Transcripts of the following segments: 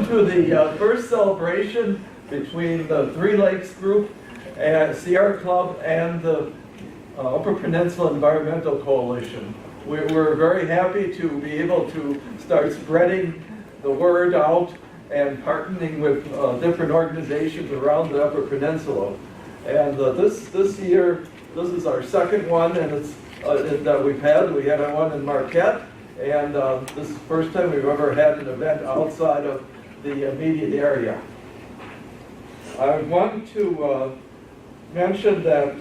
to the first celebration between the Three Lakes Group, and Sierra Club, and the Upper Peninsula Environmental Coalition. We're very happy to be able to start spreading the word out and partnering with different organizations around the Upper Peninsula. And this year, this is our second one, and it's that we've had. We had one in Marquette, and this is the first time we've ever had an event outside of the immediate area. I want to mention that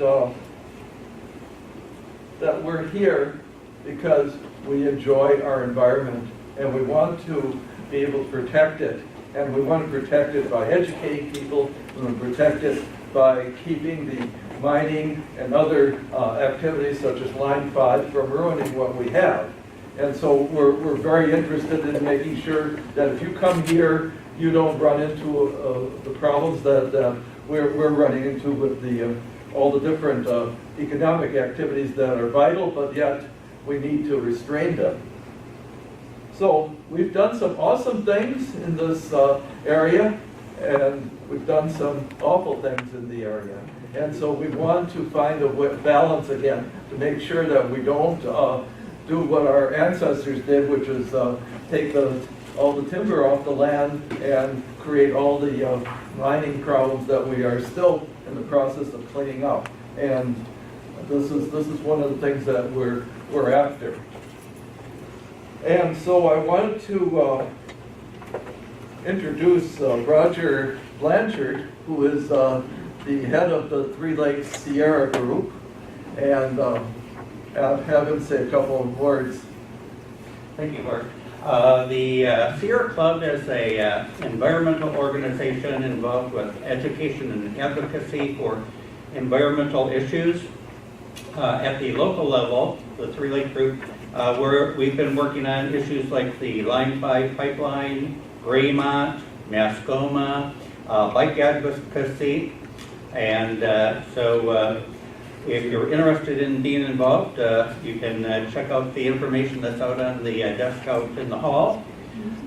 that we're here because we enjoy our environment, and we want to be able to protect it. And we want to protect it by educating people, and we protect it by keeping the mining and other activities such as Line 5 from ruining what we have. And so we're very interested in making sure that if you come here, you don't run into the problems that we're running into with all the different economic activities that are vital, but yet we need to restrain them. So we've done some awesome things in this area, and we've done some awful things in the area. And so we want to find a balance again to make sure that we don't do what our ancestors did, which is take all the timber off the land and create all the mining problems that we are still in the process of cleaning up. And this is one of the things that we're after. And so I wanted to introduce Roger Blanchard, who is the head of the Three Lakes Sierra Group, and have him say a couple of words. Thank you, Mark. The Sierra Club is an environmental organization involved with education and advocacy for environmental issues. At the local level, the Three Lake Group, we've been working on issues like the Line 5 pipeline, Graymont, Mascoma, bike advocacy, and so if you're interested in being involved, you can check out the information that's out on the desk out in the hall.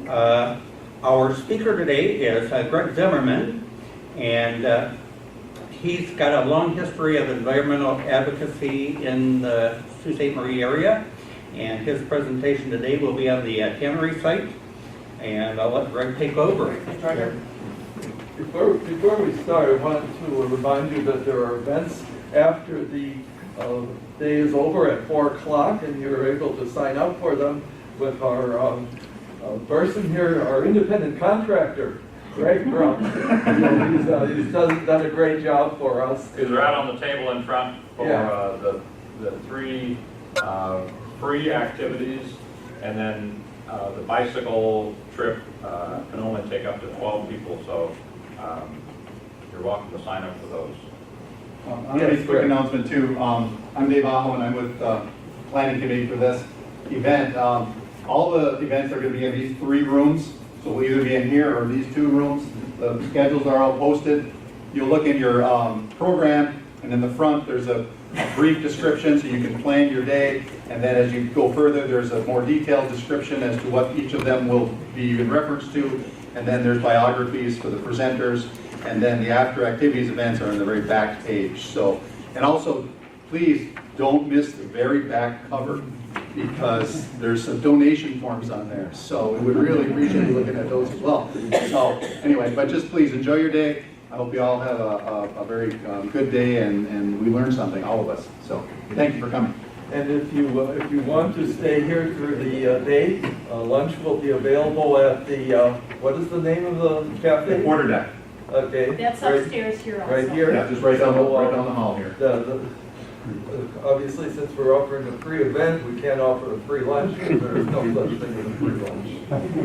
Our speaker today is Greg Zimmerman, and he's got a long history of environmental advocacy in the Sault Ste. Marie area, and his presentation today will be on the Tannery site, and I'll let Greg take over. Before we start, I wanted to remind you that there are events after the day is over at 4 o'clock, and you're able to sign up for them with our person here, our independent contractor, Greg Brown. He's done a great job for us. These are out on the table in front for the 3 free activities, and then the bicycle trip can only take up to 12 people, so you're welcome to sign up for those. I'm going to make a quick announcement too. I'm Dave Aho, and I'm with the planning committee for this event. All the events are going to be in these 3 rooms, so we'll either be in here or these 2 rooms. The schedules are all posted. You'll look in your program, and in the front there's a brief description so you can plan your day, and then as you go further there's a more detailed description as to what each of them will be in reference to, and then there's biographies for the presenters, and then the after activities events are on the very back page. So, and also please don't miss the very back cover, because there's some donation forms on there, so we would really appreciate you looking at those as well. So anyway, but just please enjoy your day. I hope you all have a very good day, and we learned something, all of us. So thank you for coming. And if you want to stay here through the day, lunch will be available at the what is the name of the cafe? The quarter deck. Okay. That's upstairs here also. Right here. Yeah, just right down the hall here. Obviously, since we're offering a free event, we can't offer a free lunch, because there's no such thing as a free lunch.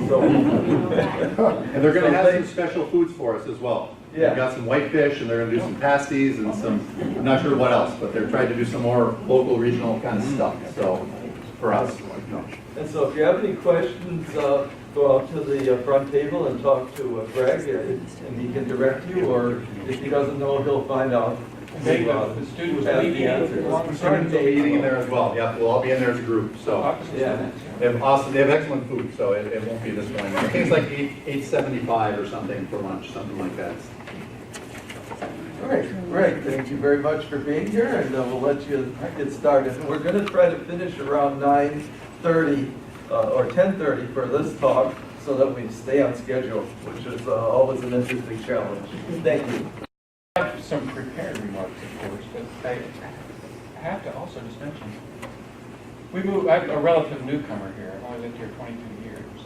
So, and they're going to have some special foods for us as well. Yeah. They've got some whitefish, and they're going to do some pasties and some, I'm not sure what else, but they're trying to do some more local, regional kind of stuff. So, for us. And so if you have any questions, go out to the front table and talk to Greg, and he can direct you, or if he doesn't know, he'll find out Okay, the students Who have are the meeting answers. along the Students will be eating in there as well. Yep, we'll all be in there as a group, so. Opposite Yeah. students, They have awesome, they have excellent food, so it won't be disappointing. I think it's like $8.75 or something for lunch, something like that. All right, great, thank you very much for being here, and we'll let you get started. We're going to try to finish around 9:30 or 10:30 for this talk, so that we stay on schedule, which is always an interesting challenge. Thank you. I have some prepared remarks, of course, but I have to also just mention, I'm a relative newcomer here. I've only lived here 22 years.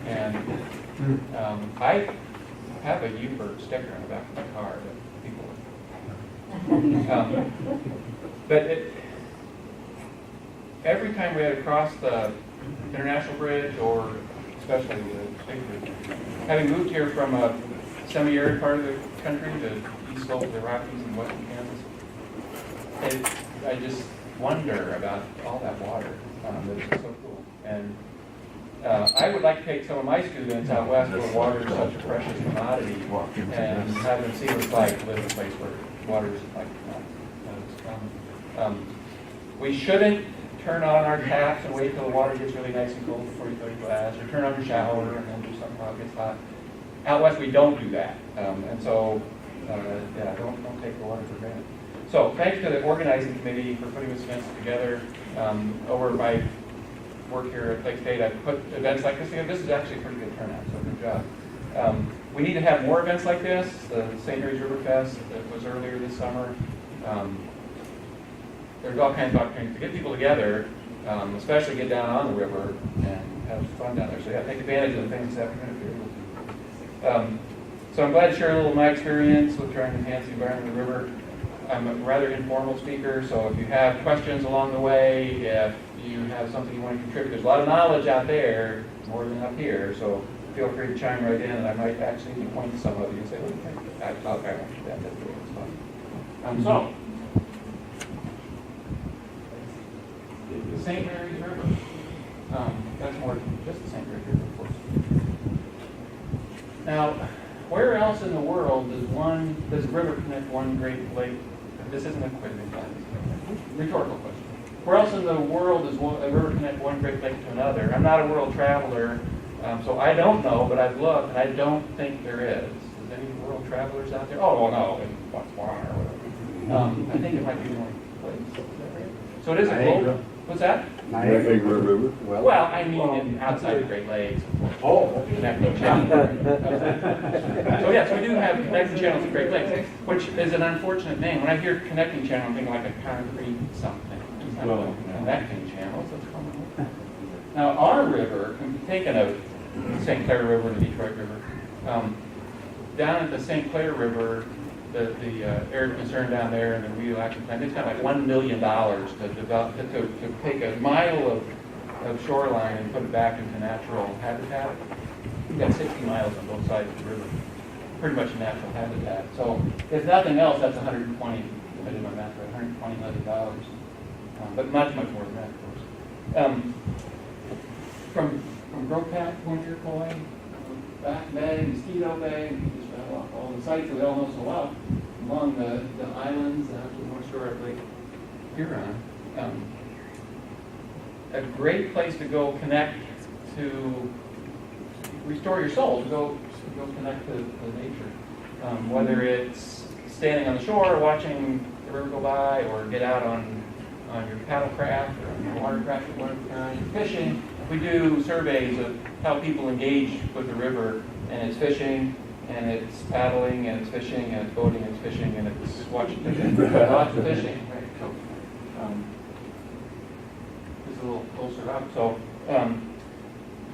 And I have a UPEC sticker on the back of my car that people, but every time we had to cross the International Bridge, or especially the State Bridge, having moved here from a semi-arid part of the country, the east slope of the Rockies in western Kansas, I just wonder about all that water. That's just so cool. And I would like to take some of my students out west where water is such a precious commodity and have them see what it's like to live in a place where water is like we shouldn't turn on our taps and wait till the water gets really nice and cold before you go to class, or turn on your shower and then do something while it gets hot. Out west, we don't do that. And so, yeah, don't take the water for granted. So thanks to the organizing committee for putting this event together. Over my work here at Lake State, I've put events like this together. This is actually a pretty good turnout, so good job. We need to have more events like this. The St. Mary's River Fest that was earlier this summer. There's all kinds of opportunities to get people together, especially get down on the river and have fun down there. So yeah, take advantage of the things this afternoon if you're able to. So I'm glad to share a little of my experience with trying to enhance the environment of the river. I'm a rather informal speaker, so if you have questions along the way, if you have something you want to contribute, there's a lot of knowledge out there, more than up here, so feel free to chime right in, and I might actually point to some of you and say, what do you think? I want to do that, that's really fun. So, the St. Mary's River. That's more than just the St. Mary's River, of course. Now, where else in the world does a river connect one great lake? This isn't a quiz, rhetorical question. Where else in the world does a river connect one great lake to another? I'm not a world traveler, so I don't know, but I've looked, and I don't think there is. Is any world travelers out there? Oh, well, no, in Botswana or whatever. I think it might be one place. So it is a global. What's that? Niagara River. Well, I mean, outside the Great Lakes. Oh. Connecting channels. So yes, we do have connecting channels of Great Lakes, which is an unfortunate name. When I hear connecting channel, I'm thinking like a concrete something. It's not Well, connecting channels. That's common. Now, our river, taking a St. Clair River and the Detroit River, down at the St. Clair River, the area of concern down there and the remedial action plan, they spent like $1 million to develop, to take a mile of shoreline and put it back into natural habitat. We've got 60 miles on both sides of the river, pretty much natural habitat. So if nothing else, that's 120, I did my math right, $120 million. But much, much more than that, of course. From Gropac, Point Iroquois, Back Bay, Mosquito Bay, we just rattle off all the sites that we all know so well, along the islands out to the North Shore of Lake Huron. A great place to go connect to restore your soul, to go connect to nature. Whether it's standing on the shore, watching the river go by, or get out on your paddlecraft or on your watercraft at one time, fishing. We do surveys of how people engage with the river, and it's fishing, and it's paddling, and it's fishing, and it's boating, and it's fishing, and it's watching lots of fishing. Right. So, just a little closer up. So,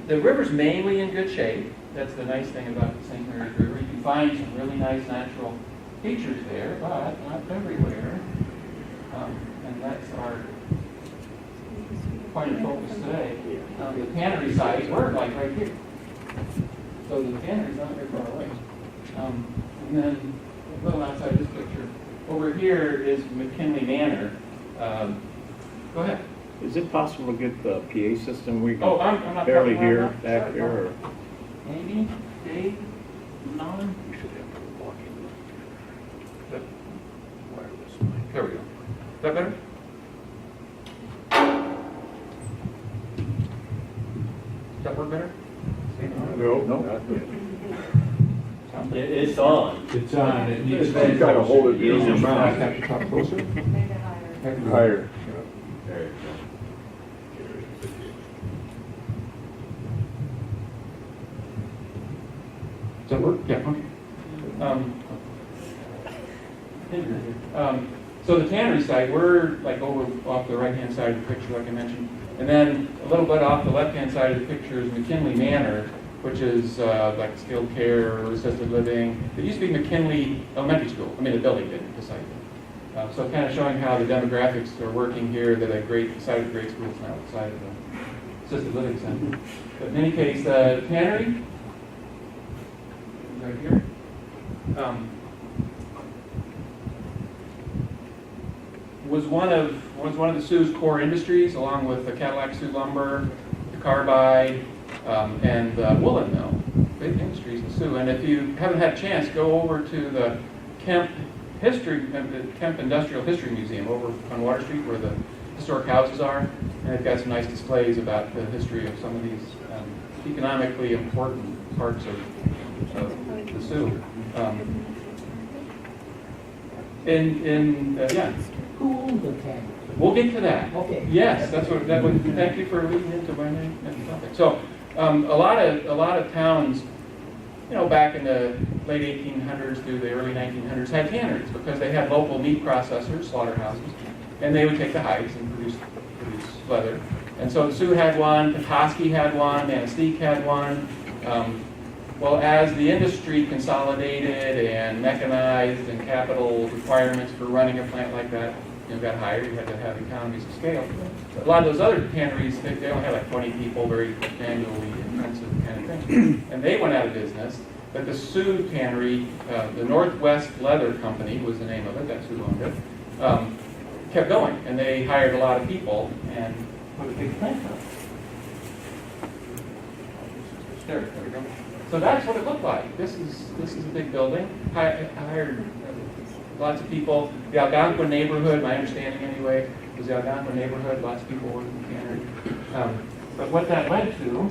the river's mainly in good shape. That's the nice thing about the St. Mary's River. You can find some really nice natural features there, but not everywhere. And that's our point of focus today. The Tannery site, we're like right here. So the Tannery's not very far away. And then a little outside this picture. Over here is McKinley Manor. Go ahead. Is it possible to get the PA system? We Oh, I'm not barely talking hear about back that. there. Or Maybe, Dave, Nolan? we should have to walk in. The Wireless. that better? Does that work better? No. It's on. It's on, it needs You gotta hold it in your mouth. Have to talk closer. Higher. Does that work? Yeah, okay. So the Tannery site, we're like over off the right-hand side of the picture, like I mentioned. And then a little bit off the left-hand side of the picture is McKinley Manor, which is like skilled care or assisted living. It used to be McKinley Elementary School. I mean, the building didn't, the site did. So kind of showing how the demographics are working here, that a great site of great schools now outside of the assisted living center. But in any case, Tannery, right here. Was one of the Sioux's core industries, along with the Cadillac Sioux lumber, the carbide, and the woolen mill. Big industries in Sioux. And if you haven't had a chance, go over to the Kemp Industrial History Museum over on Water Street, where the historic houses are, and they've got some nice displays about the history of some of these economically important parts of the Sioux. Yeah. Who owns the tank? We'll get to that. Okay. Yes, that's what that would. Thank you for leading into my next topic. So, a lot of towns, back in the late 1800s through the early 1900s, had tanneries because they had local meat processors, slaughterhouses, and they would take the hides and produce leather. And so Sioux had one, Petoskey had one, Manistee had one. Well, as the industry consolidated and mechanized and capital requirements for running a plant like that got higher, you had to have economies of scale. A lot of those other tanneries, they only had like 20 people, very manually intensive kind of thing. And they went out of business. But the Sioux tannery, the Northwestern Leather Company was the name of it, that's who owned it, kept going. And they hired a lot of people and put a big plant up. There we go. So that's what it looked like. This is a big building. I hired lots of people. The Algonquin neighborhood, my understanding anyway, was the Algonquin neighborhood. Lots of people working in Tannery. But what that led to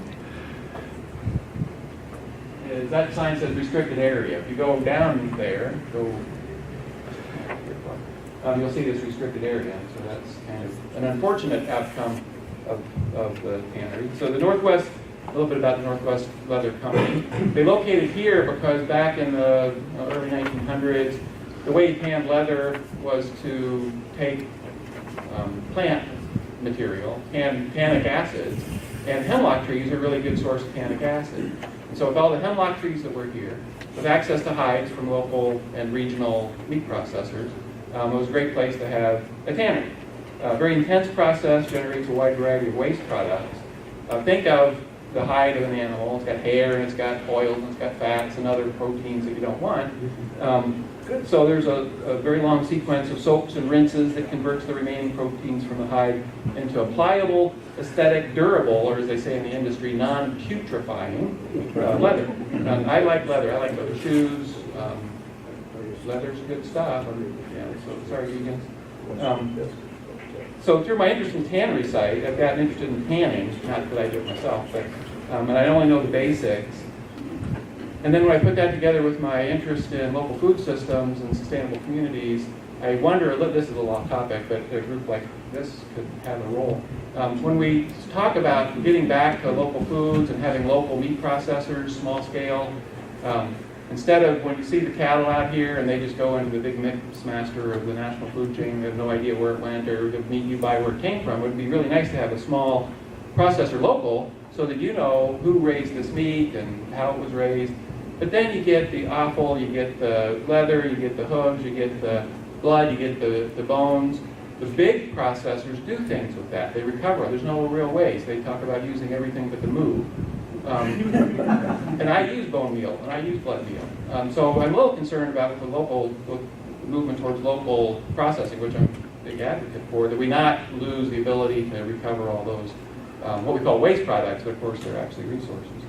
is that sign says restricted area. If you go down there, you'll see this restricted area. So that's kind of an unfortunate outcome of the tannery. So the Northwest. A little bit about the Northwest Leather Company. They located here because back in the early 1900s, the way you tanned leather was to take plant material, tannic acids, and hemlock trees are a really good source of tannic acid. And so with all the hemlock trees that were here, with access to hides from local and regional meat processors, it was a great place to have a tannery. A very intense process, generates a wide variety of waste products. Think of the hide of an animal. It's got hair, and it's got oils, and it's got fats, and other proteins that you don't want. So there's a very long sequence of soaps and rinses that converts the remaining proteins from the hide into a pliable, aesthetic, durable, or as they say in the industry, non-putrefying leather. I like leather. I like leather shoes. Leather's good stuff. So sorry, you guys. So through my interest in tannery site, I've gotten interested in tanning, not that I do it myself, but and I only know the basics. And then when I put that together with my interest in local food systems and sustainable communities, I wonder, this is a long topic, but a group like this could have a role. When we talk about getting back to local foods and having local meat processors, small scale, instead of when you see the cattle out here and they just go into the big mix master of the national food chain, they have no idea where it went or the meat you buy where it came from, it would be really nice to have a small processor local so that you know who raised this meat and how it was raised. But then you get the offal, you get the leather, you get the hooves, you get the blood, you get the bones. The big processors do things with that. They recover. There's no real waste. They talk about using everything but the moo. And I use bone meal, and I use blood meal. So I'm a little concerned about the movement towards local processing, which I'm a big advocate for, that we not lose the ability to recover all those, what we call waste products, but of course they're actually resources.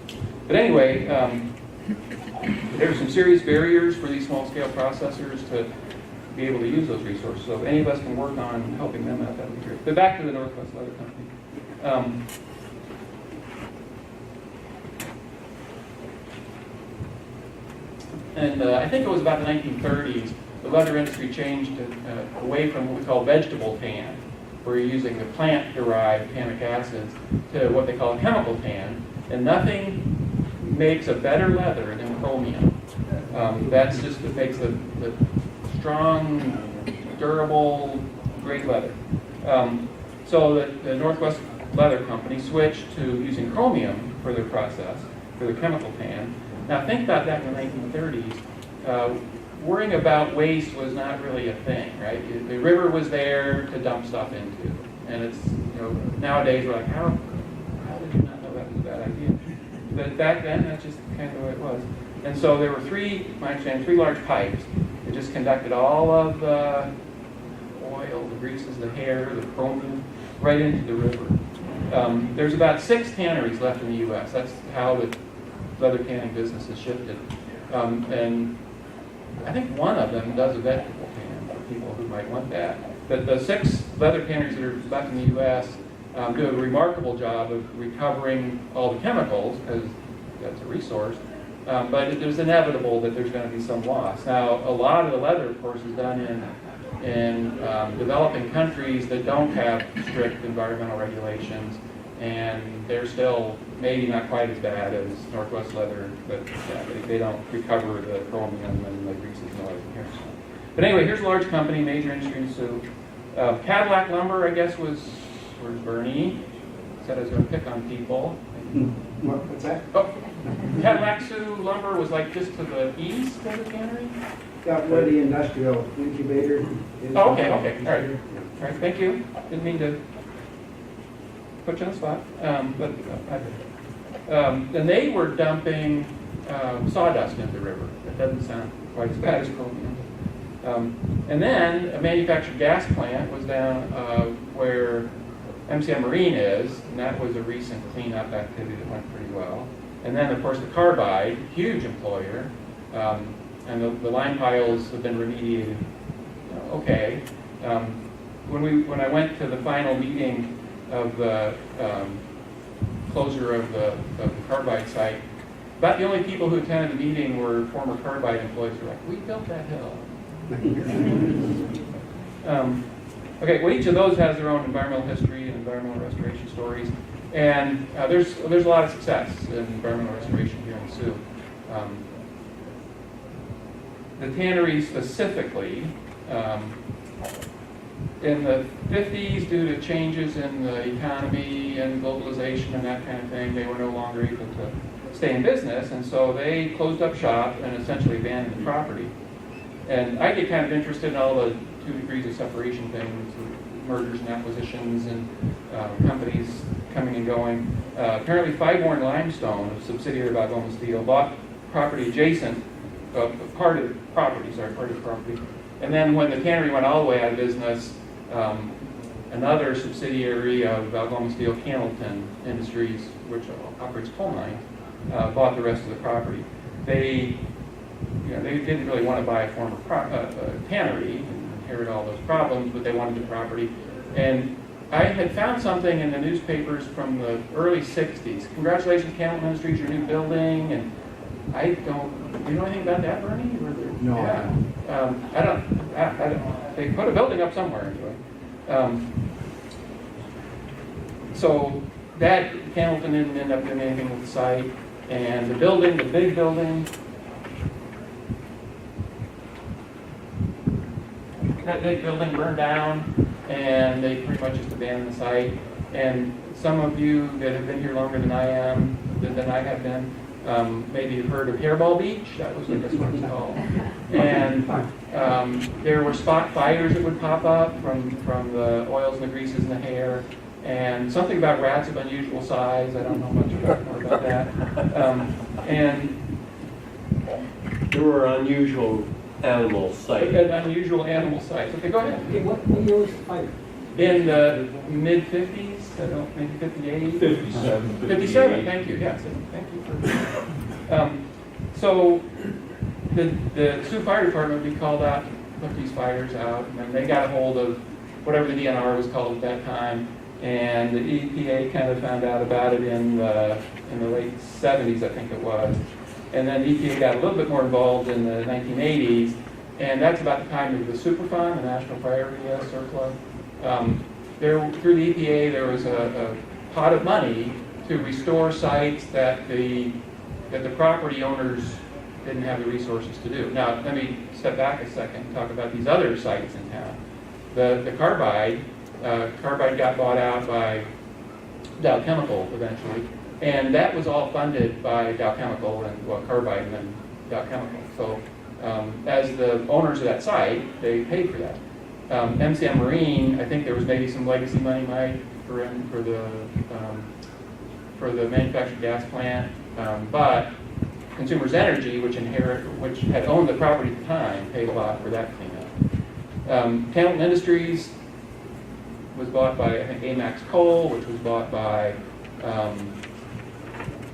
But anyway, there are some serious barriers for these small-scale processors to be able to use those resources. So if any of us can work on helping them out, that would be great. But back to the Northwest Leather Company. And I think it was about the 1930s, the leather industry changed away from what we call vegetable tan, where you're using the plant-derived tannic acids, to what they call a chemical tan. And nothing makes a better leather than chromium. That's just what makes the strong, durable, great leather. So the Northwest Leather Company switched to using chromium for their process, for their chemical tan. Now think about that in the 1930s. Worrying about waste was not really a thing, right? The river was there to dump stuff into. And it's, nowadays we're like, how did you not know that was a bad idea? But back then, that's just kind of the way it was. And so there were three large pipes that just conducted all of the oil, the greases, the hair, the chromium, right into the river. There's about 6 tanneries left in the U.S. That's how the leather tanning business has shifted. And I think one of them does a vegetable tan for people who might want that. But the 6 leather tanneries that are left in the U.S. Do a remarkable job of recovering all the chemicals, because that's a resource. But it is inevitable that there's going to be some loss. Now, a lot of the leather, of course, is done in developing countries that don't have strict environmental regulations, and they're still maybe not quite as bad as Northwest Leather, but yeah, they don't recover the chromium and the greases and oils and hair. But anyway, here's a large company, major industry in Sioux. Cadillac Lumber, I guess, where's Bernie? Said I was going to pick on people. What's that? Oh, Cadillac Sioux Lumber was like just to the east of the tannery? Got where the industrial incubator is. Oh, okay, all right, thank you. Didn't mean to put you on the spot, but I did. And they were dumping sawdust into the river. That doesn't sound quite as bad as chromium. And then a manufactured gas plant was down where MCM Marine is, and that was a recent cleanup activity that went pretty well. And then, of course, the carbide, huge employer, and the line piles have been remediated. Okay. When I went to the final meeting of the closure of the carbide site, about the only people who attended the meeting were former carbide employees who were like, we built that hill. Okay, well, each of those has their own environmental history and environmental restoration stories. And there's a lot of success in environmental restoration here in Sioux. The tannery specifically, in the 50s, due to changes in the economy and globalization and that kind of thing, they were no longer able to stay in business, and so they closed up shop and essentially abandoned the property. And I get kind of interested in all the 2 degrees of separation things, mergers and acquisitions and companies coming and going. Apparently Five-Warren Limestone, a subsidiary of Algoma Steel, bought property adjacent, part of the property. And then when the tannery went all the way out of business, another subsidiary of Algoma Steel, Cannleton Industries, which operates coal mines, bought the rest of the property. They didn't really want to buy a former tannery and inherit all those problems, but they wanted the property. And I had found something in the newspapers from the early 60s. Congratulations, Cannleton Industries, your new building. And do you know anything about that, Bernie? No. Yeah. I don't. They put a building up somewhere anyway. So that Cannleton didn't end up doing anything with the site. And the building, the big building, that big building burned down, and they pretty much just abandoned the site. And some of you that have been here longer than I have been, maybe you've heard of Hairball Beach. That was what this one's called. And there were spot fires that would pop up from the oils and the greases and the hair. And something about rats of unusual size. I don't know much more about that. And There were unusual animal sites. unusual animal sites. Okay, go ahead. Okay, what year was the fire? In the mid-50s, maybe 58? 57. 57, thank you, yes. Thank you for so the Sioux Fire Department would be called out put these fires out, and then they got a hold of whatever the DNR was called at that time, and the EPA kind of found out about it in the late 70s, I think it was. And then the EPA got a little bit more involved in the 1980s, and that's about the time of the Superfund, the National Priority List, CERCLA. Through the EPA, there was a pot of money to restore sites that the property owners didn't have the resources to do. Now, let me step back a second and talk about these other sites in town. The carbide got bought out by Dow Chemical eventually, and that was all funded by Dow Chemical and, well, Carbide and then Dow Chemical. So as the owners of that site, they paid for that. MCM Marine, I think there was maybe some legacy money, Mike, for the manufactured gas plant, but Consumers Energy, which had owned the property at the time, paid a lot for that cleanup. Hamilton Industries was bought by, I think, Amax Coal, which was bought by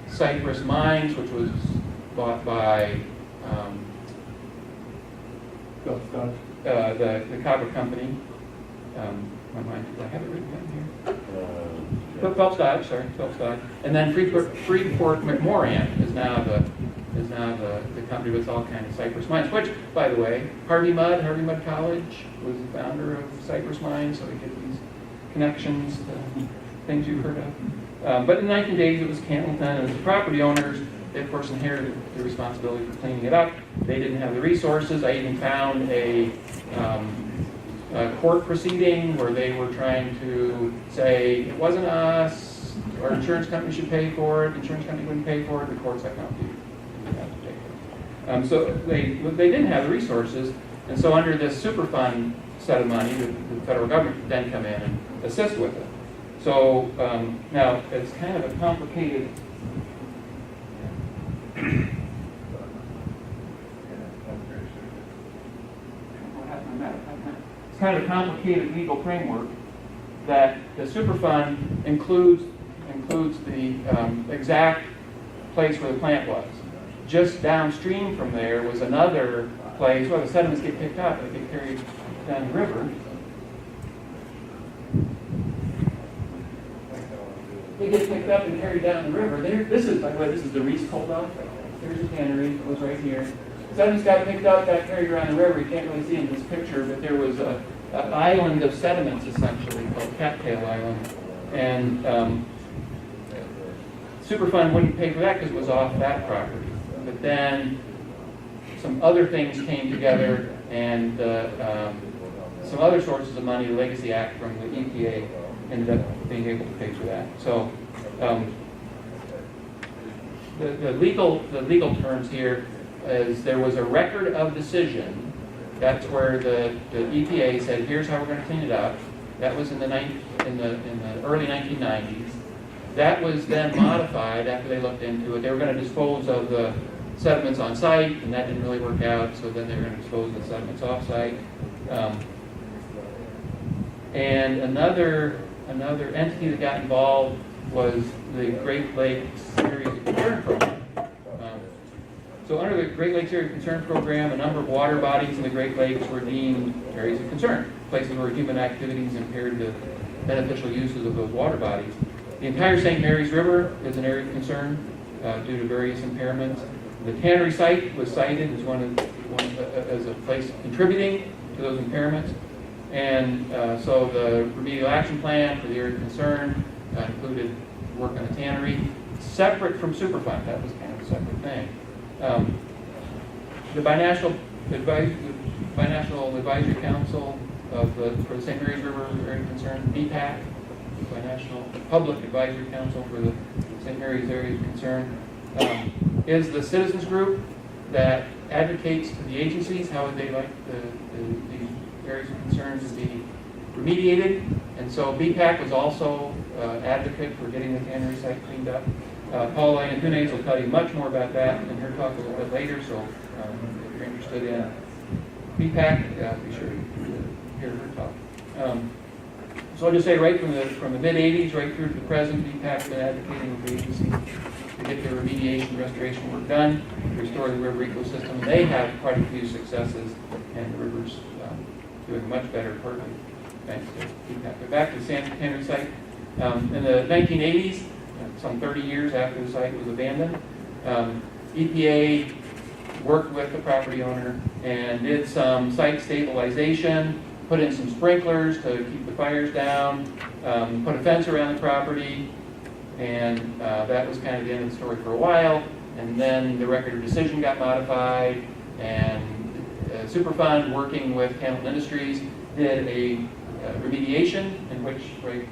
Cypress Mines, which was bought by the copper company. My mind, I have it written down here. Phelps Dodge, sorry, Phelps Dodge. And then Freeport McMoran is now the company with all kinds of Cypress Mines, which, by the way, Harvey Mudd College was the founder of Cypress Mines, so we get these connections to things you've heard of. But in the 1980s, it was Cantleton, and as the property owners, they of course inherited the responsibility for cleaning it up. They didn't have the resources. I even found a court proceeding where they were trying to say it wasn't us, our insurance company should pay for it, insurance company wouldn't pay for it, the court's like, no, you have to pay for it. So they didn't have the resources, and so under this Superfund set of money, the federal government could then come in and assist with it. So now it's kind of a complicated legal framework that the Superfund includes the exact place where the plant was. Just downstream from there was another place where the sediments get picked up and get carried down the river. They get picked up and carried down the river. This is, by the way, this is the Reese Coal Dump. Here's the Tannery. It was right here. Sediments got picked up, got carried around the river. You can't really see in this picture, but there was an island of sediments, essentially, called Cattail Island. And Superfund wouldn't pay for that because it was off that property. But then some other things came together, and some other sources of money, the Legacy Act from the EPA, ended up being able to pay for that. So the legal terms here is there was a record of decision. That's where the EPA said, here's how we're going to clean it up. That was in the early 1990s. That was then modified after they looked into it. They were going to dispose of the sediments on site, and that didn't really work out, so then they were going to dispose of the sediments off site. And another entity that got involved was the Great Lakes Areas of Concern Program. So under the Great Lakes Area of Concern Program, a number of water bodies in the Great Lakes were deemed areas of concern, places where human activities impaired the beneficial uses of those water bodies. The entire St. Mary's River is an area of concern due to various impairments. The Tannery site was cited as as a place contributing to those impairments. And so the remedial action plan for the area of concern included work on the Tannery, separate from Superfund. That was kind of a separate thing. The Binational Advisory Council for the St. Mary's River area of concern, BPAC, the Binational Public Advisory Council for the St. Mary's area of concern, is the citizens group that advocates to the agencies how would they like the areas of concern to be remediated. And so BPAC was also advocate for getting the Tannery site cleaned up. Paula Antunes will tell you much more about that in her talk a little bit later, so if you're interested in BPAC, be sure to hear her talk. So I'll just say right from the mid-'80s right through to the present, UPEC has been advocating with the agency to get their remediation restoration work done, to restore the river ecosystem. And they have quite a few successes, and the river's doing much better partly thanks to UPEC. But back to the Tannery site. In the 1980s, some 30 years after the site was abandoned, EPA worked with the property owner and did some site stabilization, put in some sprinklers to keep the fires down, put a fence around the property, and that was kind of the end of the story for a while. And then the record of decision got modified, and Superfund, working with Hamilton Industries, did a remediation in which, right,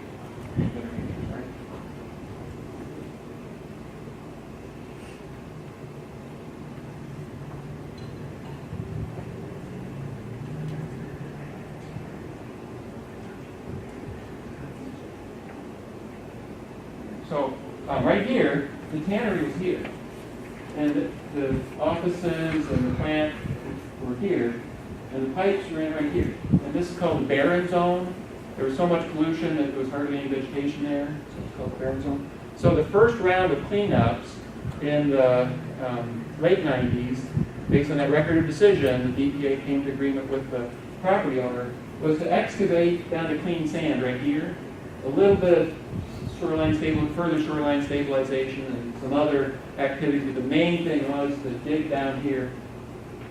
so right here, the tannery was here, and the offices and the plant were here, and the pipes ran right here. And this is called the barren zone. There was so much pollution that there was hardly any vegetation there, so it's called the barren zone. So the first round of cleanups in the late 90s, based on that record of decision, the EPA came to agreement with the property owner, was to excavate down to clean sand right here, a little bit of further shoreline stabilization and some other activities, but the main thing was to dig down here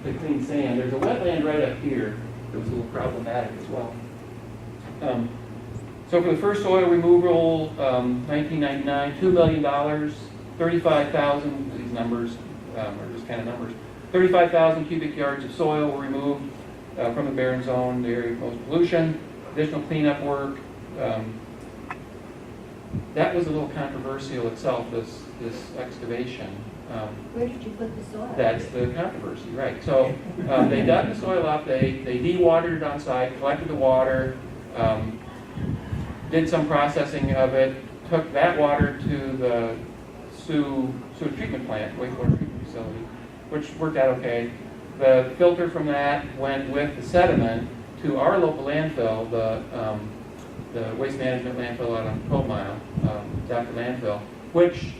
to clean sand. There's a wetland right up here that was a little problematic as well. So for the first soil removal, 1999, $2 million, 35,000, these numbers are just kind of numbers, 35,000 cubic yards of soil were removed from the barren zone, the area of most pollution, additional cleanup work. That was a little controversial itself, this excavation. Where did you put the soil? That's the controversy, right. So they dug the soil up, they dewatered it on site, collected the water, did some processing of it, took that water to the sewage treatment plant, wastewater treatment facility, which worked out okay. The filter from that went with the sediment to our local landfill, the waste management landfill out on 12 Mile, Dr. Landfill, which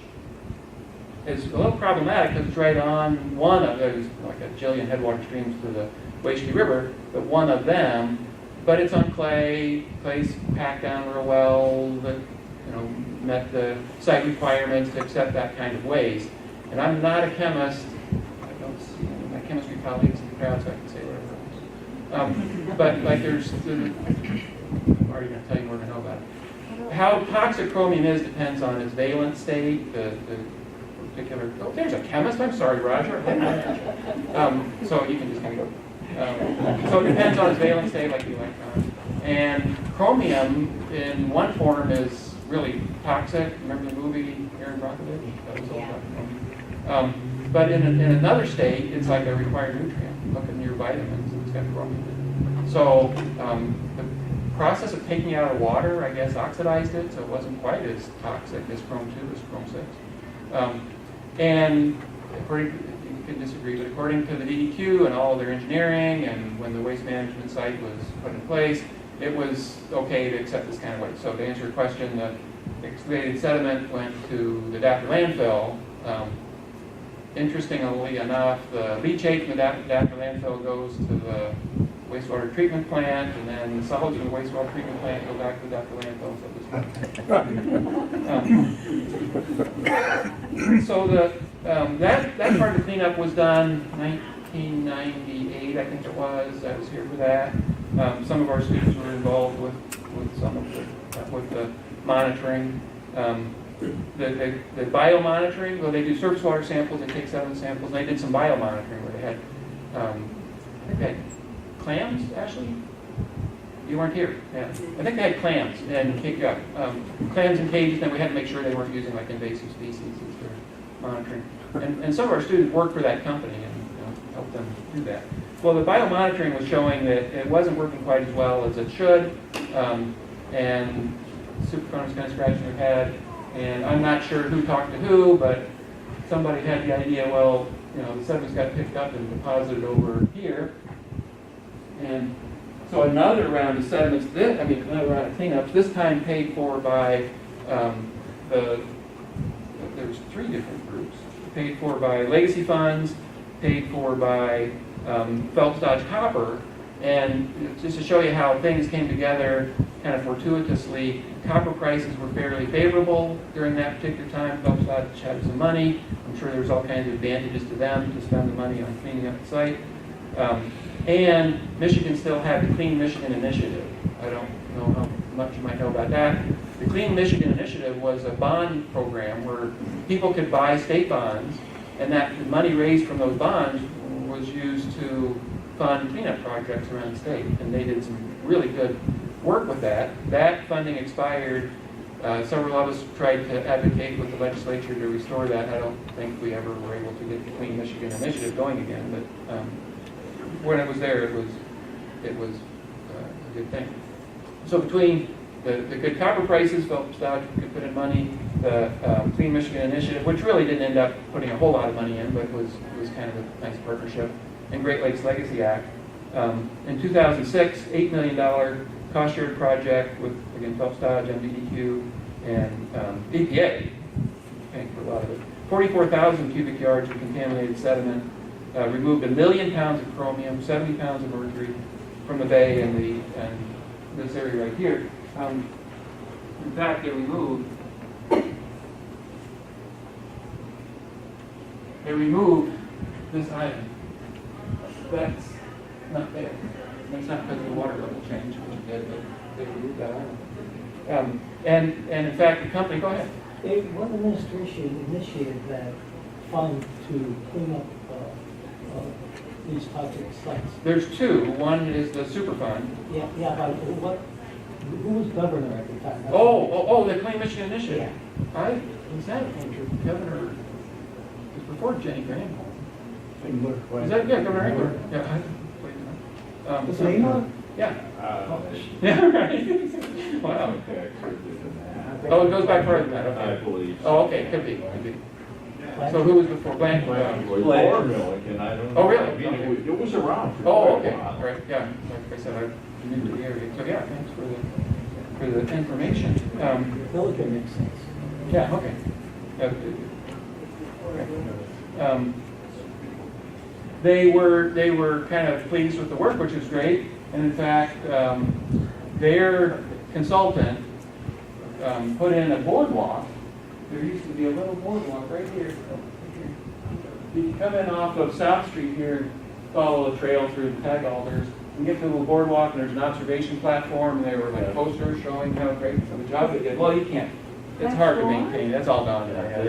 is a little problematic because it's right on one of, there's like a jillion headwater streams to the Waishkee River, but one of them, but it's on clay, clay's packed down real well, that, you know, met the site requirements to accept that kind of waste. And I'm not a chemist, I don't see any of my chemistry colleagues in the crowd, so I can say whatever. But like I'm already going to tell you more to know about it. How toxic chromium is depends on its valence state, the particular, oh, there's a chemist, I'm sorry, Roger. So you can just kind of go. So it depends on its valence state, like the electron. And chromium in one form is really toxic. Remember the movie Aaron Brockovich? That was all about chromium. But in another state, it's like a required nutrient. Look at your vitamins, it's got chromium in it. So the process of taking it out of water, I guess, oxidized it, so it wasn't quite as toxic as Chrome 2 as Chrome 6. And according to, you can disagree, but according to the DEQ and all of their engineering, and when the waste management site was put in place, it was okay to accept this kind of waste. So to answer your question, the excavated sediment went to the Dapper landfill. Interestingly enough, the leachate from the Dapper landfill goes to the wastewater treatment plant, and then the solids from the wastewater treatment plant go back to the Dapper landfill. So that part of the cleanup was done 1998, I think it was. I was here for that. Some of our students were involved with some of the monitoring. The biomonitoring, well, they do surface water samples, they take 7 samples, and they did some biomonitoring where they had, I think they had clams, Ashley? You weren't here, yeah. I think they had clams and clams in cages, and we had to make sure they weren't using like invasive species as their monitoring. And some of our students worked for that company and helped them do that. Well, the biomonitoring was showing that it wasn't working quite as well as it should, and Superfund was kind of scratching their head. And I'm not sure who talked to who, but somebody had the idea, well, you know, the sediments got picked up and deposited over here. And So another round of sediments, another round of cleanups, this time paid for by there's 3 different groups. Paid for by legacy funds, paid for by Phelps Dodge Copper, and just to show you how things came together kind of fortuitously, copper prices were fairly favorable during that particular time. Phelps Dodge had some money. I'm sure there was all kinds of advantages to them to spend the money on cleaning up the site. And Michigan still had the Clean Michigan Initiative. I don't know how much you might know about that. The Clean Michigan Initiative was a bond program where people could buy state bonds, and that the money raised from those bonds was used to fund cleanup projects around the state. And they did some really good work with that. That funding expired. Several of us tried to advocate with the legislature to restore that. I don't think we ever were able to get the Clean Michigan Initiative going again, but when it was there, it was a good thing. So between the good copper prices, Phelps Dodge could put in money, the Clean Michigan Initiative, which really didn't end up putting a whole lot of money in, but was kind of a nice partnership, and Great Lakes Legacy Act. In 2006, $8 million cost shared project with, again, Phelps Dodge, MDDQ, and EPA, paying for a lot of it. 44,000 cubic yards of contaminated sediment, removed 1 million pounds of chromium, 70 pounds of mercury from the bay and this area right here. In fact, they removed this item. That's not there. That's not because of the water level change, which it did, but they removed that item. And in fact, the company, go ahead. What administration initiated that fund to clean up these types of sites? There's 2. One is the Superfund. Yeah, but who was governor at the time? Oh, the Clean Michigan Initiative. Yeah. Was that Governor? It was before Jenny Granholm. Was that, yeah, Governor Engler? Yeah. Was it Engler? Yeah. Yeah, right. Wow. Oh, it goes back further than that, okay. I believe. Oh, okay, could be. So who was before? Blank? Or Milliken, I don't know. Oh, really? I mean, it was around for Oh, quite a okay, while. right, yeah. Like I said, I knew the area. So yeah, thanks for the information. Milliken makes sense. Yeah, okay. They were kind of pleased with the work, which is great. And in fact, their consultant put in a boardwalk. There used to be a little boardwalk right here. You can come in off of South Street here and follow the trail through the tag alders and get to a little boardwalk, and there's an observation platform, and there were like posters showing how great the job they did. Well, you can't. It's hard to maintain. That's all gone now. Yeah,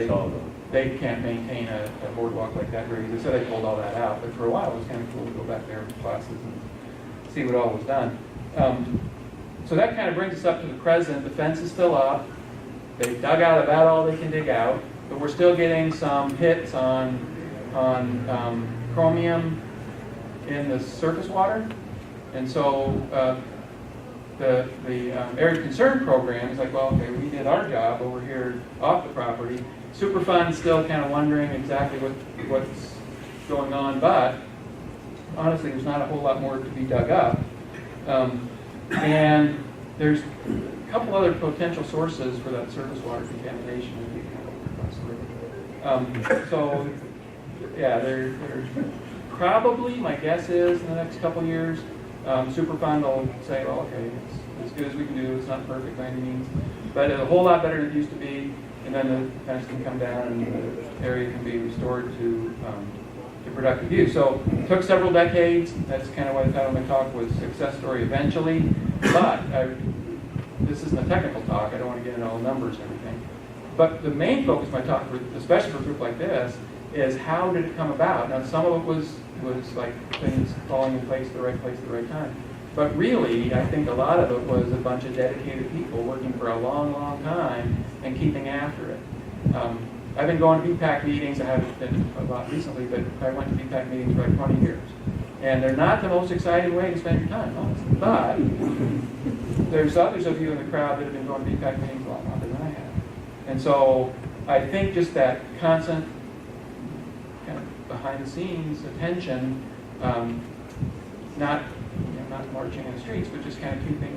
they can't maintain a boardwalk like that very easily, so they pulled all that out. But for a while, it was kind of cool to go back there with classes and see what all was done. So that kind of brings us up to the present. The fence is still up. They've dug out about all they can dig out, but we're still getting some hits on chromium in the surface water. And so the area concern program is like, well, okay, we did our job over here off the property. Superfund's still kind of wondering exactly what's going on, but honestly, there's not a whole lot more to be dug up. And there's a couple other potential sources for that surface water contamination. So, yeah, they're probably, my guess is, in the next couple years, Superfund will say, well, okay, it's as good as we can do. It's not perfect by any means, but it's a whole lot better than it used to be. And then the fence can come down and the area can be restored to productive use. So it took several decades. That's kind of why the title of my talk was Success Story Eventually. But this isn't a technical talk. I don't want to get into all the numbers and everything. But the main focus of my talk, especially for a group like this, is how did it come about? Now, some of it was like things falling in place at the right time. But really, I think a lot of it was a bunch of dedicated people working for a long, long time and keeping after it. I've been going to BPAC meetings. I haven't been a lot recently, but I went to BPAC meetings for like 20 years. And they're not the most exciting way to spend your time, honestly. But there's others of you in the crowd that have been going to BPAC meetings a lot longer than I have. And so I think just that constant kind of behind-the-scenes attention, not not marching in the streets, but just kind of keeping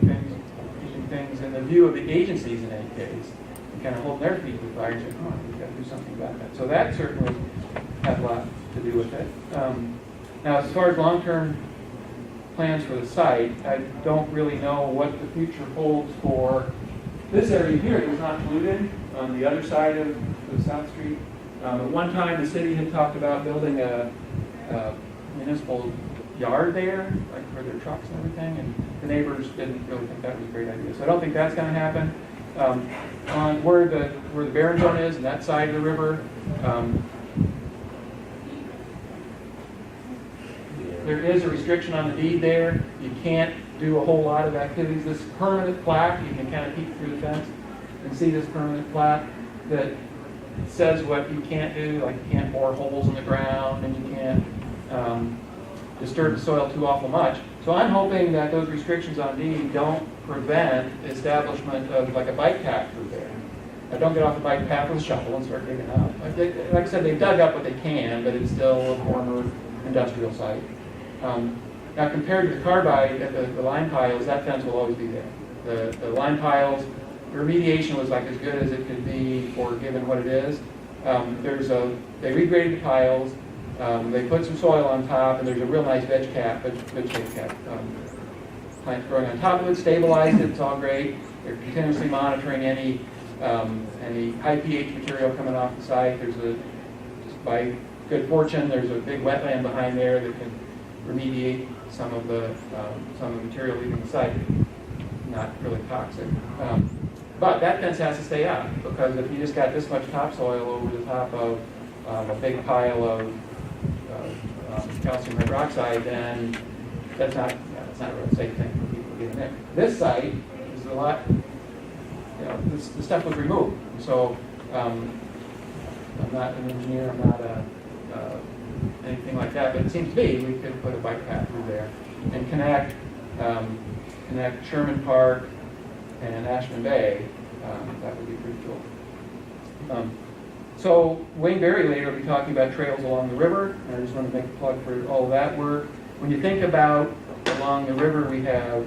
things in the view of the agencies in any case, and kind of holding their feet to the fire and saying, come on, we've got to do something about that. So that certainly had a lot to do with it. Now, as far as long-term plans for the site, I don't really know what the future holds for this area here. It was not polluted on the other side of the South Street. At one time, the city had talked about building a municipal yard there, like for their trucks and everything, and the neighbors didn't really think that was a great idea. So I don't think that's going to happen. On where the Barren Zone is, and that side of the river, there is a restriction on the deed there. You can't do a whole lot of activities. This permanent plaque, you can kind of peek through the fence and see this permanent plaque that says what you can't do, like you can't bore holes in the ground and you can't disturb the soil too awful much. So I'm hoping that those restrictions on deed don't prevent the establishment of like a bike path through there. Now don't get off the bike path with a shovel and start digging out. Like I said, they've dug up what they can, but it's still a former industrial site. Now compared to the carbide at the line piles, that fence will always be there. The line piles, the remediation was like as good as it could be for given what it is. They regraded the piles, they put some soil on top, and there's a real nice vegetative cap plant growing on top of it, stabilized it, it's all great. They're continuously monitoring any high pH material coming off the site. By good fortune, there's a big wetland behind there that can remediate some of the material leaving the site. Not really toxic. But that fence has to stay up, because if you just got this much topsoil over the top of a big pile of calcium hydroxide, then that's not a real safe thing for people to get in there. This site is a lot, the stuff was removed. So I'm not an engineer, I'm not anything like that, but it seems to me we could put a bike path through there and connect Sherman Park and Ashman Bay. That would be pretty cool. So Wayne Berry later will be talking about trails along the river. I just want to make a plug for all of that work. When you think about along the river, we have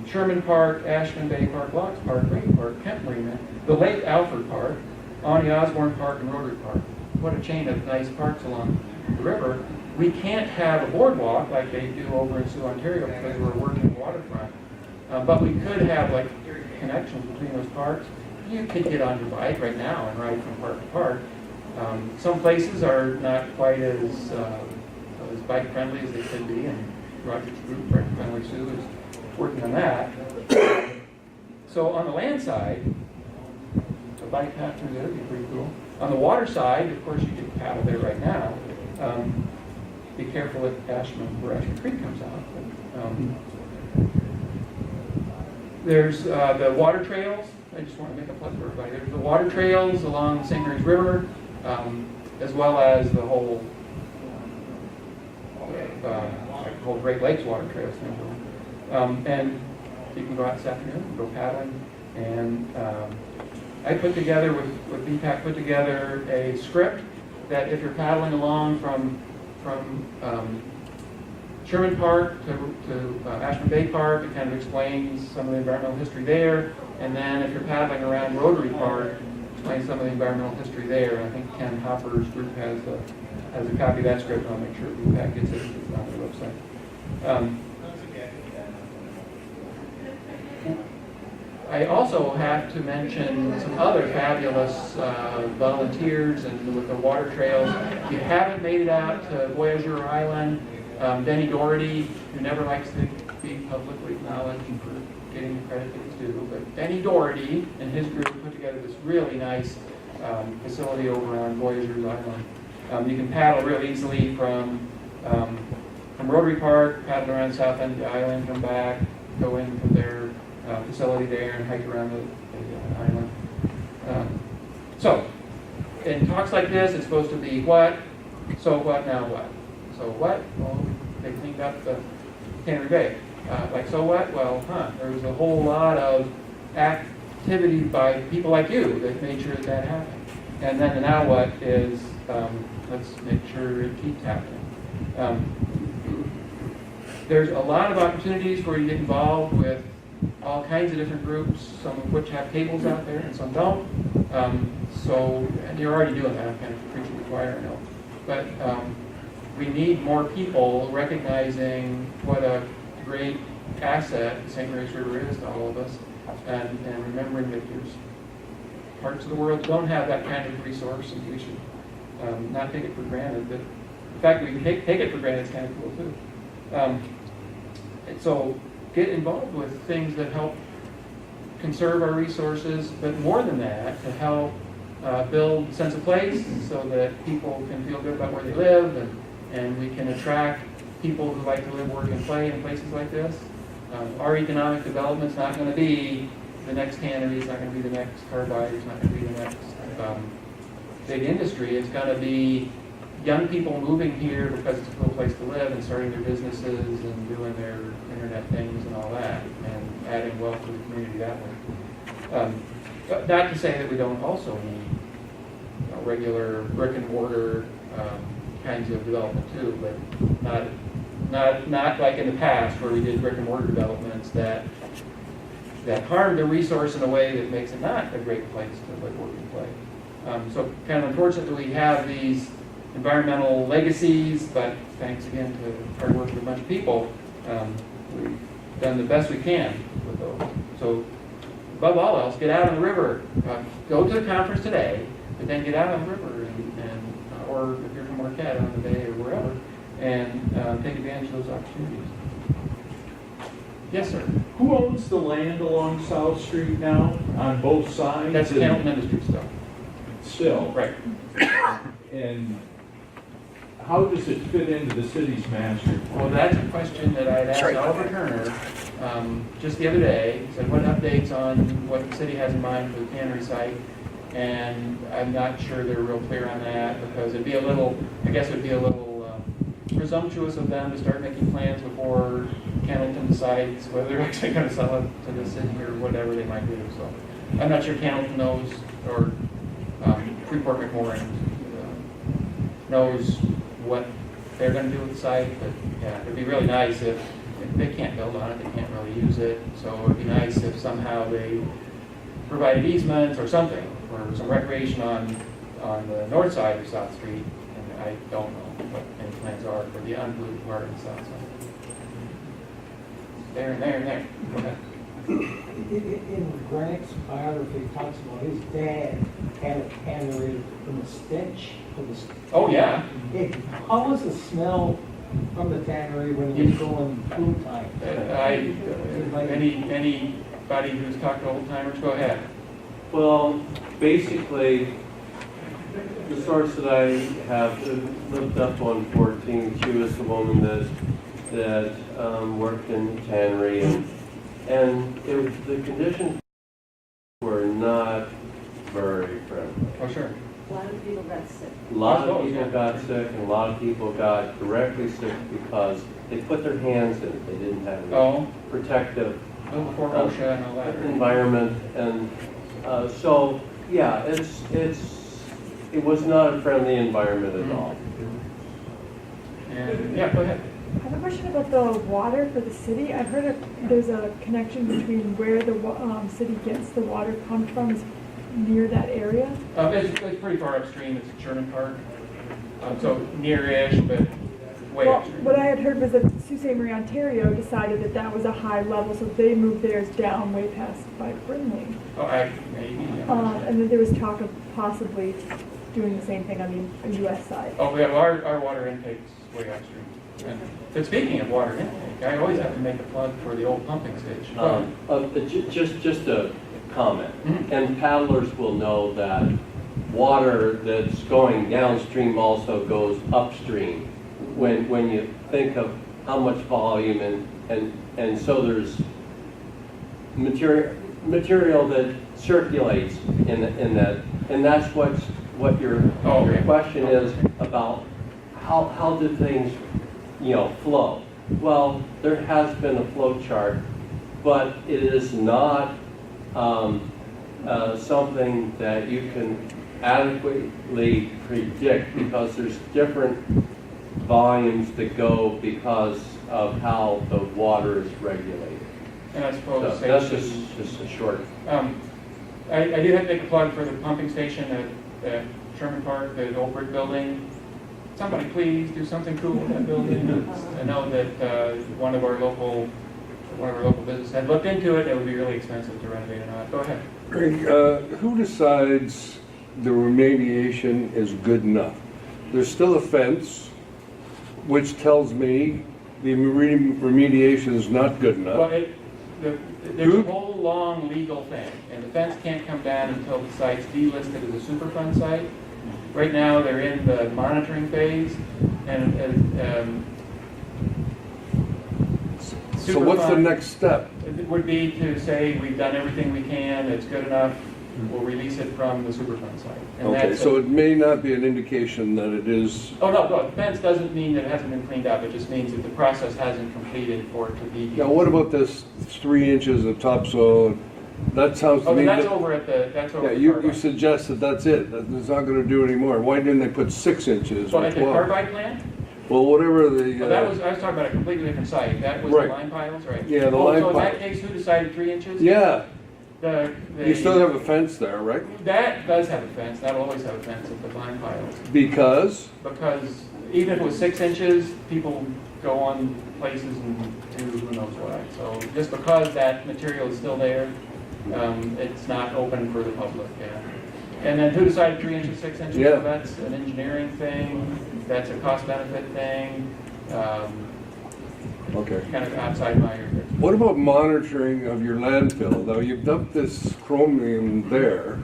Sherman Park, Ashman Bay Park, Locks Park, Green Park, Kent Marina, the Lake Alfred Park, Awney Osborne Park, and Rotary Park. What a chain of nice parks along the river. We can't have a boardwalk like they do over in Sioux, Ontario, because we're working waterfront. But we could have like connections between those parks. You could get on your bike right now and ride from park to park. Some places are not quite as bike friendly as they could be, and Roger's group, Bike Friendly Sioux, is working on that. So on the land side, the bike path through there would be pretty cool. On the water side, of course, you can paddle there right now. Be careful at where Ashman Creek comes out. But, there's the water trails. I just want to make a plug for everybody. There's the water trails along the St. Mary's River, as well as the whole Great Lakes water trails. And you can go out this afternoon and go paddling. And I put together, with BPAC, put together a script that if you're paddling along from Sherman Park to Ashman Bay Park, it kind of explains some of the environmental history there. And then if you're paddling around Rotary Park, explains some of the environmental history there. And I think Ken Hopper's group has a copy of that script, and I'll make sure BPAC gets it on their website. I also have to mention some other fabulous volunteers and with the water trails. If you haven't made it out to Voyageur Island, Denny Doherty, who never likes to be publicly acknowledged for getting the credit that he's due, but Denny Doherty and his group put together this really nice facility over on Voyageur's Island. You can paddle real easily from Rotary Park, paddle around the south end of the island, come back, go into their facility there and hike around the island. So, in talks like this, it's supposed to be what, so what, now what? So what? Well, they cleaned up the Tannery Bay. Like, so what? Well, there was a whole lot of activity by people like you that made sure that happened. And then the now what is, let's make sure it keeps happening. there's a lot of opportunities where you get involved with all kinds of different groups, some of which have tables out there and some don't. And you're already doing that, I'm kind of preaching to the choir, I know. But we need more people recognizing what a great asset the St. Mary's River is to all of us, and remembering that there's parts of the world that don't have that kind of resource, and we should not take it for granted. But the fact that we can take it for granted is kind of cool too. And so get involved with things that help conserve our resources, but more than that, to help build a sense of place so that people can feel good about where they live, and we can attract people who like to live, work, and play in places like this. Our economic development's not going to be the next Tannery, it's not going to be the next Carbide, it's not going to be the next big industry. It's going to be young people moving here because it's a cool place to live and starting their businesses and doing their internet things and all that, and adding wealth to the community that way. But not to say that we don't also need regular brick and mortar kinds of development too, but not like in the past where we did brick and mortar developments that harm the resource in a way that makes it not a great place to live, work, and play. So kind of unfortunately we have these environmental legacies, but thanks again to hard work of a bunch of people, we've done the best we can with those. So above all else, get out on the river. Go to the conference today, but then get out on the river, or if you're from Marquette on the day or wherever, and take advantage of those opportunities. Yes, sir. Who owns the land along South Street now, on both sides? That's Hamilton Industries stuff. Still. Right. And how does it fit into the city's master plan? Well, that's a question that I'd asked Oliver Turner just the other day. He said, what updates on what the city has in mind for the Tannery site? And I'm not sure they're real clear on that, because it'd be a little, I guess it'd be a little presumptuous of them to start making plans before Hamilton decides whether they're actually going to sell it to the city or whatever they might do. So I'm not sure Hamilton knows, or Freeport McMoran knows what they're going to do with the site, but yeah, it'd be really nice if they can't build on it, they can't really use it, so it'd be nice if somehow they provided easements or something, or some recreation on the north side of South Street, and I don't know what any plans are for the unpolluted part of the south side. There and there and there. Go ahead. In Grant's biography, he talks about his dad had a tannery from the stench of the. Oh, yeah. How was the smell from the tannery when it was going food time? Anybody who's talked to old timers, go ahead. Well, basically, the source that I have looked up on 14, she was the woman that worked in the tannery, and the conditions were not very friendly. Oh, sure. A lot of people got sick. A lot of people got sick, and a lot of people got directly sick because they put their hands in it. They didn't have any protective Before OSHA and all that. environment, and so yeah, it was not a friendly environment at all. And, yeah, go ahead. I have a question about the water for the city. I've heard there's a connection between where the city gets the water pumped from is near that area. It's pretty far upstream. It's at Sherman Park, so near-ish, but way Well, upstream. what I had heard was that Sault Ste. Marie, Ontario decided that that was a high level, so they moved theirs down way past by Brinley. Oh, maybe. Yeah. And then there was talk of possibly doing the same thing on the U.S. side. Oh, yeah, our water intake's way upstream. But speaking of water intake, I always have to make a plug for the old pumping station. Just a comment, Mhm. and paddlers will know that water that's going downstream also goes upstream. When you think of how much volume and so there's material that circulates in that, and that's what your question is about. How do things flow? Well, there has been a flow chart, but it is not something that you can adequately predict because there's different volumes that go because of how the water is regulated. And I So suppose that's safety. just a short. I do have to make a plug for the pumping station at Sherman Park, the old brick building. Somebody please do something cool with that building. I know that one of our local businesses had looked into it. It would be really expensive to renovate or not. Go ahead. Greg, who decides the remediation is good enough? There's still a fence, which tells me the remediation is not good Well, enough. there's a whole long legal thing, and the fence can't come down until the site's delisted as a Superfund site. Right now, they're in the monitoring phase, and So what's the Superfund next step? would be to say, we've done everything we can, it's good enough, we'll release it from the Superfund site. And Okay, that's so it may not be an indication that it is, Oh, no, the fence doesn't mean that it hasn't been cleaned up, it just means that the process hasn't completed for it to be. now what about this 3 inches of topsoil? That sounds to Oh, me. that's that- over at the, that's over Yeah, at the you carbide. suggest that that's it, that it's not gonna do anymore. Why didn't they put 6 inches Well, or at the 12? carbide plant? Well, whatever the. Well, I was talking about a completely different site, that was the Right. line piles, right? Yeah, the Oh, line so in that piles. case, who decided 3 inches? Yeah, The. you still have a fence there, right? That does have a fence, that'll always have a fence at the line piles, Because, because even if it was 6 inches, people go on places and do who knows what. So just because that material is still there, it's not open for the public, yeah. And then who decided 3 inches, 6 inches? Yeah. Well, that's an engineering thing, that's a cost benefit thing, okay. kind of outside my area. What about monitoring of your landfill? Now, you've dumped this chromium there.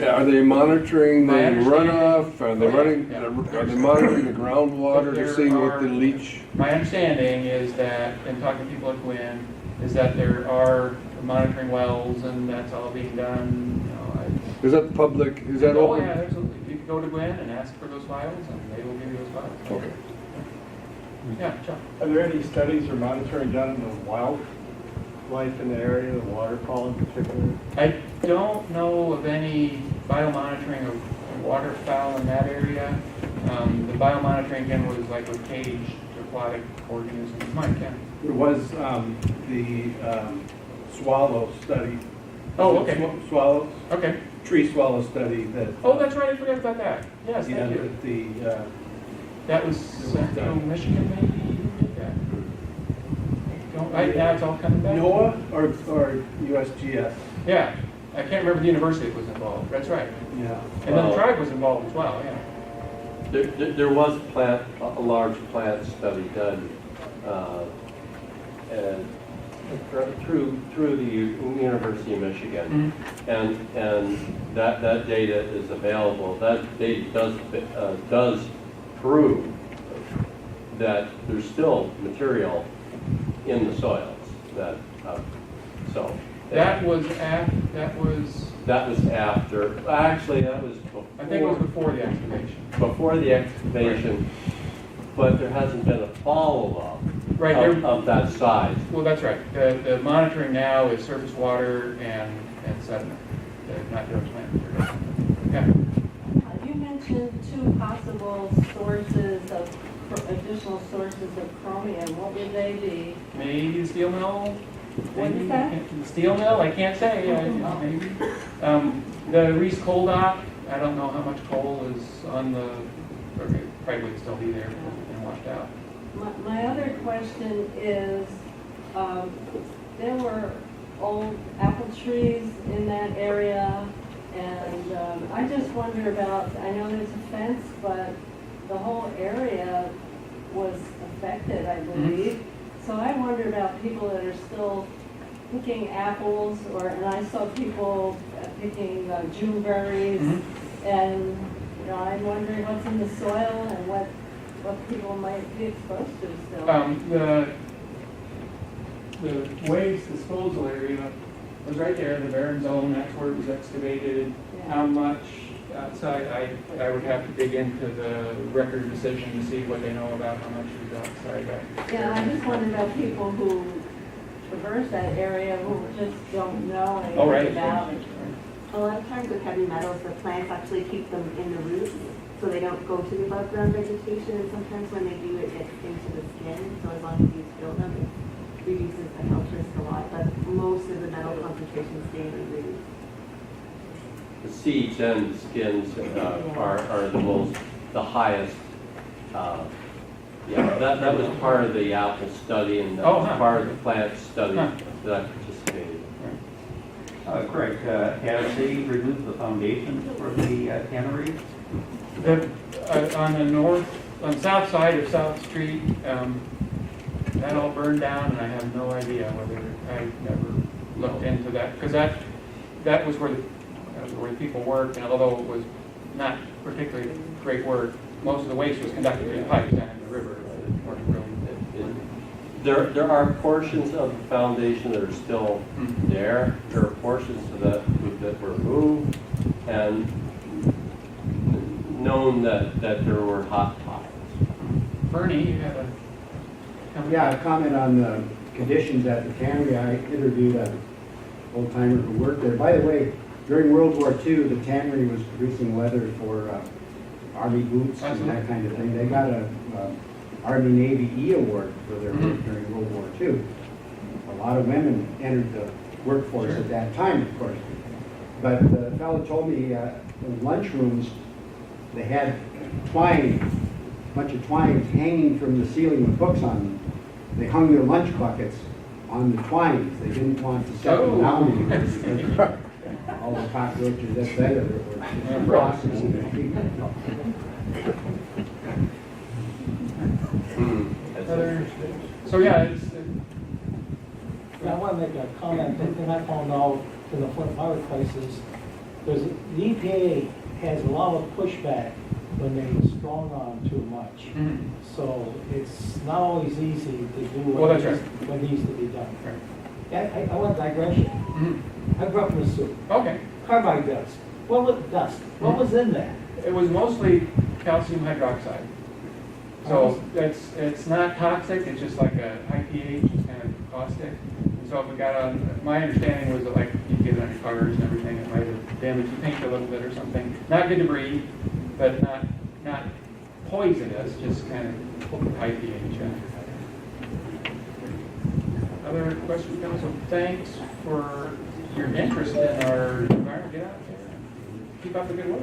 Are they monitoring the My understanding- runoff? Are they Oh, yeah, running, yeah. are they monitoring the groundwater to There see what the are- leach? My understanding is that, in talking to people at Gwin, is that there are monitoring wells and that's all being done, you know, Is that public, is that Oh, open? yeah, absolutely. You can go to Gwin and ask for those files and they will give you those files. Okay. Yeah, Chuck. Are there any studies or monitoring done in the wildlife in the area, the waterfall in particular? I don't know of any biomonitoring of waterfowl in that area. The biomonitoring again was like with caged aquatic organisms. Mike, yeah. There was the swallow study. Oh, okay. Swallows, Okay. tree swallow study that. Oh, that's right. I forgot about that. Yes, Yeah, thank you. that the, That was Central Michigan, maybe? Who did that? Now it's all coming back? NOAA or USGS? Yeah. I can't remember the university that was involved. That's right. Yeah. And then the Well- tribe was involved as well, yeah. There was a large plant study done, and through the University of Michigan. And that data is available. That data does prove that there's still material in the soils that, so. That was after, actually, that was I think it was before the excavation. before the excavation, but there hasn't been a follow-up Right, there, of that size. well, that's right. The monitoring now is surface water and sediment, not your plant material. Yeah. You mentioned 2 possible sources of, additional sources of chromium. What would they be? Maybe the steel mill. What maybe is that? the Steel mill, I can't say, maybe. The Reese coal dock, I don't know how much coal is on the, or it probably would still be there and washed out. My other question is, there were old apple trees in that area, and I just wonder about, I know there's a fence, but the whole area was affected, I believe. So I wonder about people that are still picking apples, and I saw people picking June berries, and you know, I'm wondering what's in the soil and what people might be exposed to still. The waste disposal area was right there, the barren zone, that's where it was excavated. Yeah. How much outside, I would have to dig into the record decision to see what they know about how much is outside that. Yeah, I just wonder about people who traverse that area who just don't know Oh, right. anything about it. A lot of times with heavy metals, the plants actually keep them in the roots, so they don't go to the above ground vegetation, and sometimes when they do, it gets into the skin, so as long as you spill them, it reduces the health risk a lot, but most of the metal concentrations stay in the roots. The seeds and the skins are the highest. Yeah, that was part of the apple study, and that was part of the plant study that I participated in. Greg, has they removed the foundations for the tannery? On the south side of South Street, that all burned down, and I have no idea whether, I never looked into that, because that was where the people worked, and although it was not particularly great work, most of the waste was conducted through the pipes down in the river. There are portions of the foundation that are still there. There are portions of that were moved, and known that there were hot piles. Bernie, you have a comment? Yeah, a comment on the conditions at the tannery. I interviewed an old timer who worked there. By the way, during World War II, the tannery was producing leather for Army boots and that kind of thing. They got a Army Navy E award for their work during World War II. A lot of women entered the workforce at that time, of course. But the fellow told me in lunchrooms, they had twine, a bunch of twines hanging from the ceiling with hooks on them. They hung their lunch buckets on the twines. They didn't want to set them down anymore. All the cockroaches, that's better, were processing their feet. So yeah, it's, I want to make a comment, and I found out in the Flint marketplaces, the EPA has a lot of pushback when they strong arm too much. So it's not always easy to do what needs to be done. I want digression. I grew up in the soup. okay. Carbide dust. What was in that? It was mostly calcium hydroxide. So it's not toxic, it's just like a high pH, it's kind of caustic. And so if it got on, my understanding was that like you get it on your cars and everything, it might have damaged the paint a little bit or something. Not good to breathe, but not poisonous, just kind of high pH. Other questions, council? Thanks for your interest in our environment. Get out there. Keep up the good work.